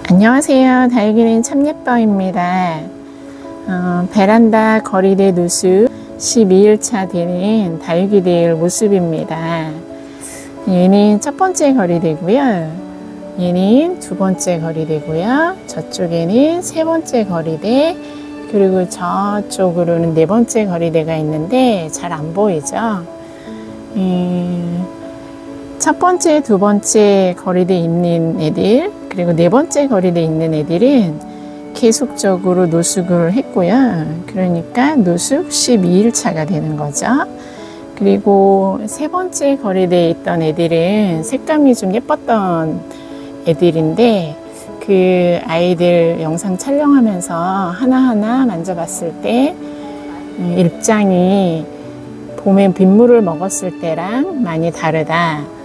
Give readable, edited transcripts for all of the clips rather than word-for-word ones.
안녕하세요. 다육이는 참예뻐입니다. 베란다 거리대 누수 12일차 되는 다육이들 모습입니다. 얘는 첫 번째 거리대고요. 얘는 두 번째 거리대고요. 저쪽에는 세 번째 거리대, 그리고 저쪽으로는 네 번째 거리대가 있는데 잘 안 보이죠? 첫 번째, 두 번째 거리대에 있는 애들, 그리고 네 번째 거리대에 있는 애들은 계속적으로 노숙을 했고요. 그러니까 노숙 12일차가 되는 거죠. 그리고 세 번째 거리대에 있던 애들은 색감이 좀 예뻤던 애들인데, 그 아이들 영상 촬영하면서 하나하나 만져봤을 때 입장이 봄에 빗물을 먹었을 때랑 많이 다르다.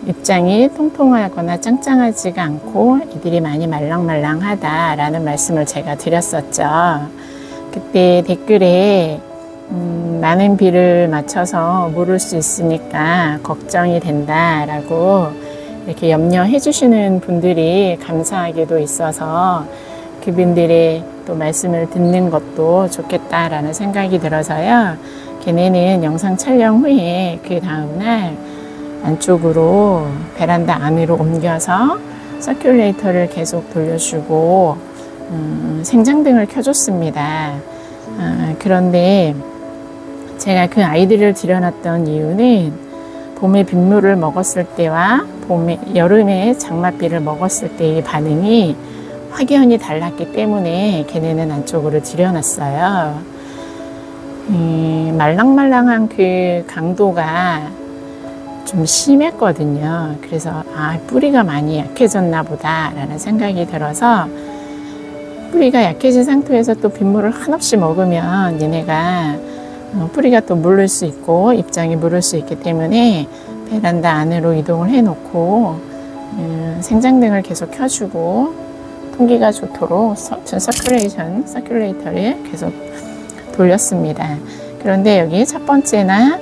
입장이 통통하거나 짱짱하지가 않고 애들이 많이 말랑말랑하다라는 말씀을 제가 드렸었죠. 그때 댓글에 많은 비를 맞춰서 물을 수 있으니까 걱정이 된다라고 이렇게 염려해 주시는 분들이 감사하게도 있어서 그분들의 또 말씀을 듣는 것도 좋겠다라는 생각이 들어서요. 걔네는 영상 촬영 후에 그 다음날 안쪽으로 베란다 안으로 옮겨서 서큘레이터를 계속 돌려주고 생장등을 켜줬습니다. 그런데 제가 그 아이들을 들여놨던 이유는 봄에 빗물을 먹었을 때와 여름에 장맛비를 먹었을 때의 반응이 확연히 달랐기 때문에 걔네는 안쪽으로 들여놨어요. 말랑말랑한 그 강도가 좀 심했거든요. 그래서 뿌리가 많이 약해졌나 보다 라는 생각이 들어서, 뿌리가 약해진 상태에서 또 빗물을 한없이 먹으면 얘네가 뿌리가 또 물을 수 있고 입장이 물을 수 있기 때문에 베란다 안으로 이동을 해 놓고 생장등을 계속 켜주고 통기가 좋도록 서큘레이터를 계속 돌렸습니다. 그런데 여기 첫 번째나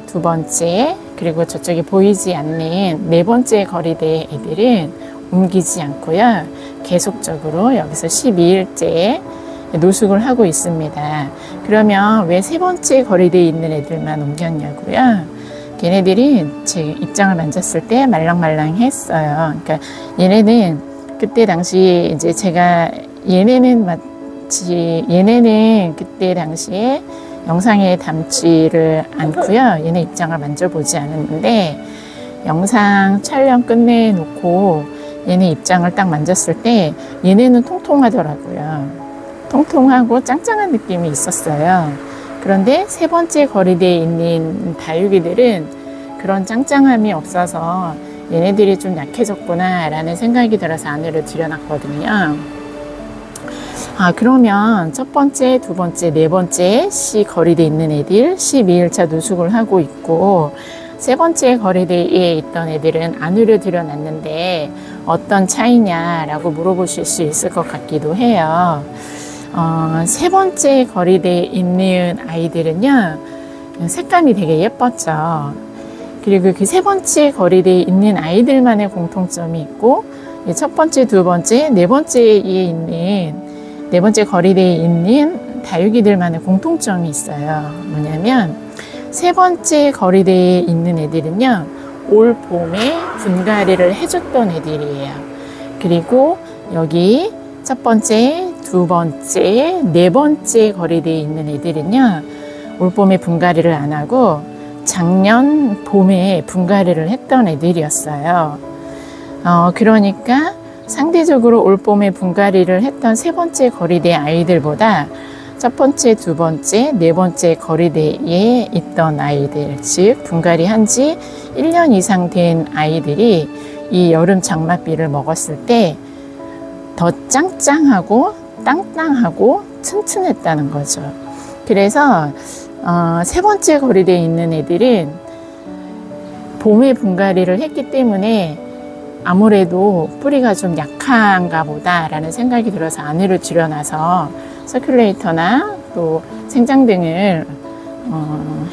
두 번째, 그리고 저쪽에 보이지 않는 네 번째 거리대 애들은 옮기지 않고요. 계속적으로 여기서 12일째 노숙을 하고 있습니다. 그러면 왜 세 번째 거리대에 있는 애들만 옮겼냐고요? 걔네들이 제 입장을 만졌을 때 말랑말랑했어요. 그러니까 얘네는 그때 당시 이제 제가 얘네는 그때 당시에 영상에 담지를 않고요. 얘네 입장을 만져보지 않았는데, 영상 촬영 끝내놓고 얘네 입장을 딱 만졌을 때 얘네는 통통하더라고요. 통통하고 짱짱한 느낌이 있었어요. 그런데 세 번째 거리대에 있는 다육이들은 그런 짱짱함이 없어서 얘네들이 좀 약해졌구나 라는 생각이 들어서 안으로 들여놨거든요. 그러면 첫 번째, 두 번째, 네 번째 거리대에 있는 애들 12일차 노숙을 하고 있고, 세 번째 거리대에 있던 애들은 안으로 들여놨는데 어떤 차이냐라고 물어보실 수 있을 것 같기도 해요. 세 번째 거리대에 있는 아이들은요, 색감이 되게 예뻤죠. 그리고 그 세 번째 거리대에 있는 아이들만의 공통점이 있고, 첫 번째, 두 번째, 네 번째 거리대에 있는 다육이들만의 공통점이 있어요. 뭐냐면 세 번째 거리대에 있는 애들은요, 올 봄에 분갈이를 해줬던 애들이에요. 그리고 여기 첫 번째, 두 번째, 네 번째 거리대에 있는 애들은요, 올 봄에 분갈이를 안 하고 작년 봄에 분갈이를 했던 애들이었어요. 그러니까 상대적으로 올 봄에 분갈이를 했던 세 번째 거리대 아이들보다 첫 번째, 두 번째, 네 번째 거리대에 있던 아이들, 즉 분갈이 한 지 1년 이상 된 아이들이 이 여름 장맛비를 먹었을 때 더 짱짱하고 땅땅하고 튼튼했다는 거죠. 그래서 세 번째 거리대에 있는 애들은 봄에 분갈이를 했기 때문에 아무래도 뿌리가 좀 약한가 보다라는 생각이 들어서 안으로 들여놔서 서큘레이터나 또 생장등을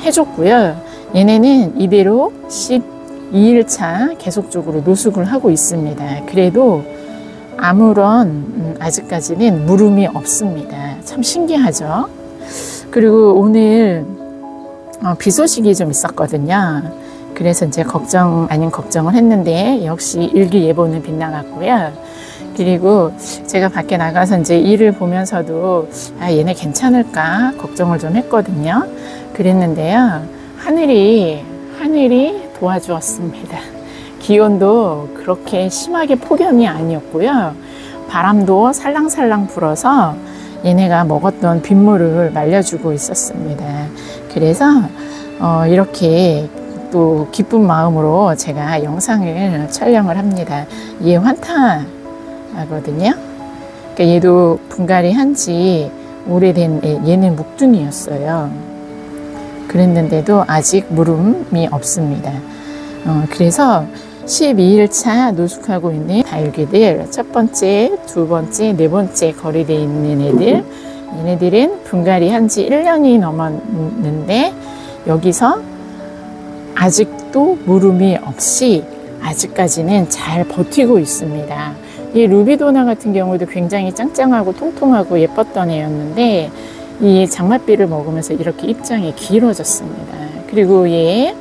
해줬고요. 얘네는 이대로 12일차 계속적으로 노숙을 하고 있습니다. 그래도 아무런 아직까지는 물음이 없습니다. 참 신기하죠. 그리고 오늘 비 소식이 좀 있었거든요. 그래서 이제 걱정 아닌 걱정을 했는데 역시 일기예보는 빗나갔고요. 그리고 제가 밖에 나가서 이제 일을 보면서도 얘네 괜찮을까 걱정을 좀 했거든요. 그랬는데요. 하늘이 도와주었습니다. 기온도 그렇게 심하게 폭염이 아니었고요. 바람도 살랑살랑 불어서 얘네가 먹었던 빗물을 말려주고 있었습니다. 그래서 이렇게 또 기쁜 마음으로 제가 영상을 촬영을 합니다. 얘 환타하거든요. 그러니까 얘도 분갈이 한지 오래된 얘는 묵둥이였어요. 그랬는데도 아직 물음이 없습니다. 그래서 12일차 노숙하고 있는 다육이들 첫 번째, 두 번째, 네 번째 거리되어 있는 애들, 얘네들은 분갈이 한지 1년이 넘었는데 여기서 아직도 물음이 없이 아직까지는 잘 버티고 있습니다. 이 루비도나 같은 경우도 굉장히 짱짱하고 통통하고 예뻤던 애였는데 이 장맛비를 먹으면서 이렇게 입장이 길어졌습니다. 그리고 얘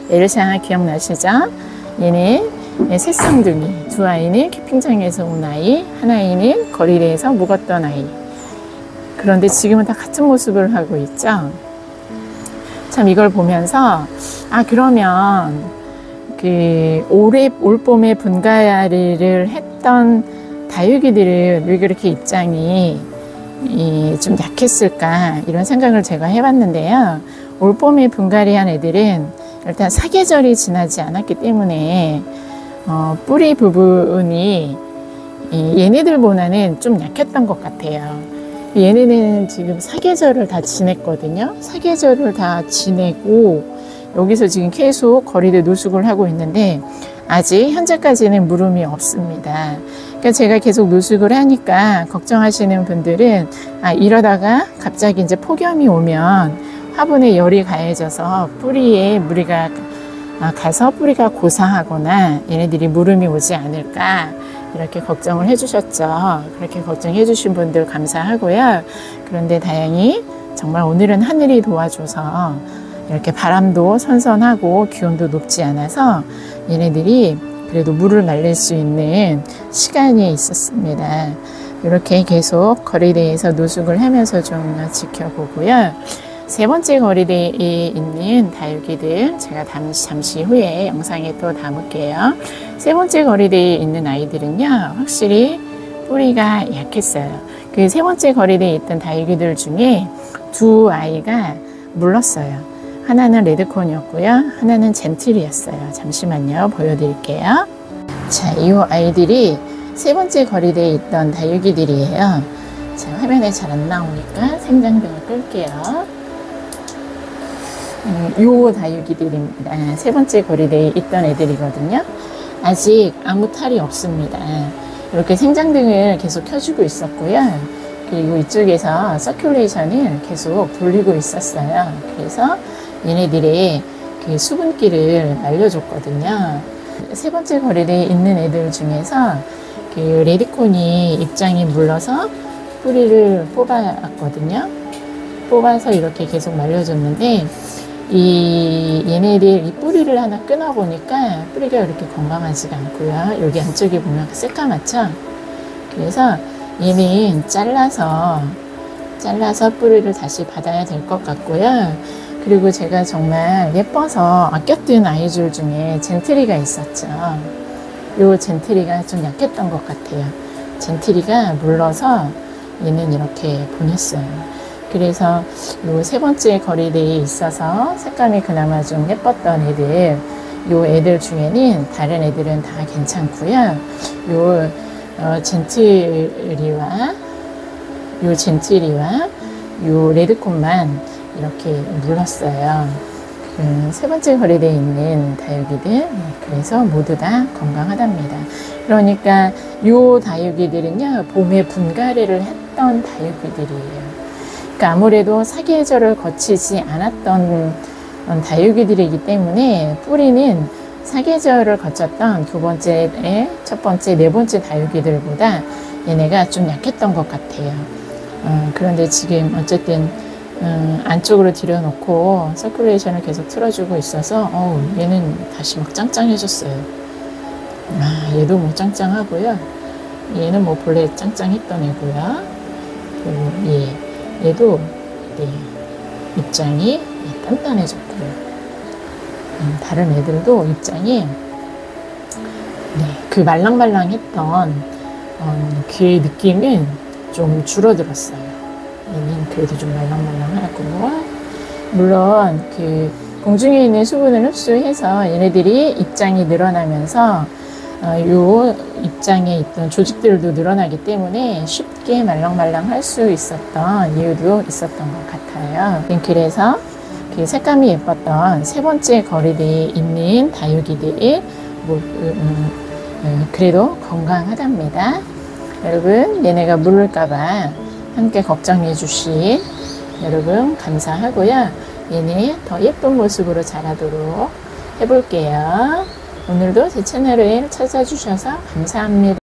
엘사 기억나시죠? 얘는 새쌍둥이, 두 아이는 캠핑장에서 온 아이, 한 아이는 거리대에서 묵었던 아이. 그런데 지금은 다 같은 모습을 하고 있죠. 참 이걸 보면서 그러면 올 봄에 분갈이를 했던 다육이들은 왜 그렇게 입장이 좀 약했을까 이런 생각을 제가 해봤는데요. 올 봄에 분갈이한 애들은 일단 사계절이 지나지 않았기 때문에 뿌리 부분이 얘네들보다는 좀 약했던 것 같아요. 얘네는 지금 사계절을 다 지냈거든요. 사계절을 다 지내고 여기서 지금 계속 거리대 노숙을 하고 있는데 아직 현재까지는 물음이 없습니다. 그러니까 제가 계속 노숙을 하니까 걱정하시는 분들은 이러다가 갑자기 이제 폭염이 오면 화분에 열이 가해져서 뿌리에 무리가 가서 뿌리가 고사하거나 얘네들이 물음이 오지 않을까 이렇게 걱정을 해주셨죠. 그렇게 걱정해 주신 분들 감사하고요. 그런데 다행히 정말 오늘은 하늘이 도와줘서 이렇게 바람도 선선하고 기온도 높지 않아서 얘네들이 그래도 물을 말릴 수 있는 시간이 있었습니다. 이렇게 계속 거리대에서 노숙을 하면서 좀 지켜보고요. 세 번째 거리대에 있는 다육이들 제가 잠시 후에 영상에 또 담을게요. 세 번째 거리대에 있는 아이들은요, 확실히 뿌리가 약했어요. 그 세 번째 거리대에 있던 다육이들 중에 두 아이가 물렀어요. 하나는 레드콘이었고요, 하나는 젠틀이었어요. 잠시만요, 보여드릴게요. 자, 이 아이들이 세 번째 거리대에 있던 다육이들이에요. 자, 화면에 잘 안 나오니까 생장등을 끌게요. 요 다육이들입니다. 세 번째 거리대에 있던 애들이거든요. 아직 아무 탈이 없습니다. 이렇게 생장등을 계속 켜주고 있었고요. 그리고 이쪽에서 서큘레이션을 계속 돌리고 있었어요. 그래서 얘네들의 그 수분기를 알려줬거든요. 세 번째 거리대에 있는 애들 중에서 그 레디콘이 입장이 물러서 뿌리를 뽑아왔거든요. 뽑아서 이렇게 계속 말려줬는데 얘네들 이 뿌리를 하나 끊어보니까 뿌리가 이렇게 건강하지가 않고요. 여기 안쪽에 보면 새까맣죠? 그래서 얘는 잘라서 뿌리를 다시 받아야 될 것 같고요. 그리고 제가 정말 예뻐서 아꼈던 아이들 중에 젠트리가 있었죠. 요 젠트리가 좀 약했던 것 같아요. 젠트리가 물러서 얘는 이렇게 보냈어요. 그래서 요 세 번째 거리대에 있어서 색감이 그나마 좀 예뻤던 애들, 요 애들 중에는 다른 애들은 다 괜찮고요. 요 젠트리와 요 레드콘만 이렇게 물렀어요. 세 번째 거리대에 있는 다육이들, 그래서 모두 다 건강하답니다. 그러니까 요 다육이들은요, 봄에 분갈이를 했던 다육이들이에요. 그러니까 아무래도 사계절을 거치지 않았던 다육이들이기 때문에 뿌리는 사계절을 거쳤던 두 번째, 첫 번째, 네 번째 다육이들보다 얘네가 좀 약했던 것 같아요. 그런데 지금 어쨌든 안쪽으로 들여놓고 서큘레이션을 계속 틀어주고 있어서 얘는 다시 막 짱짱해졌어요. 얘도 뭐 짱짱하고요. 얘는 뭐 본래 짱짱했던 애고요. 그리고 얘도 입장이 단단해졌고요. 다른 애들도 입장이 그 말랑말랑했던 귀의 느낌은 좀 줄어들었어요. 얘는 그래도 좀 말랑말랑하고, 물론 그 공중에 있는 수분을 흡수해서 얘네들이 입장이 늘어나면서 요 입장에 있던 조직들도 늘어나기 때문에 쉽게 말랑말랑 할 수 있었던 이유도 있었던 것 같아요. 그래서 그 색감이 예뻤던 세 번째 거리대에 있는 다육이들이 그래도 건강하답니다. 여러분, 얘네가 물을까봐 함께 걱정해 주신 여러분 감사하고요. 얘네 더 예쁜 모습으로 자라도록 해볼게요. 오늘도 제 채널을 찾아주셔서 감사합니다.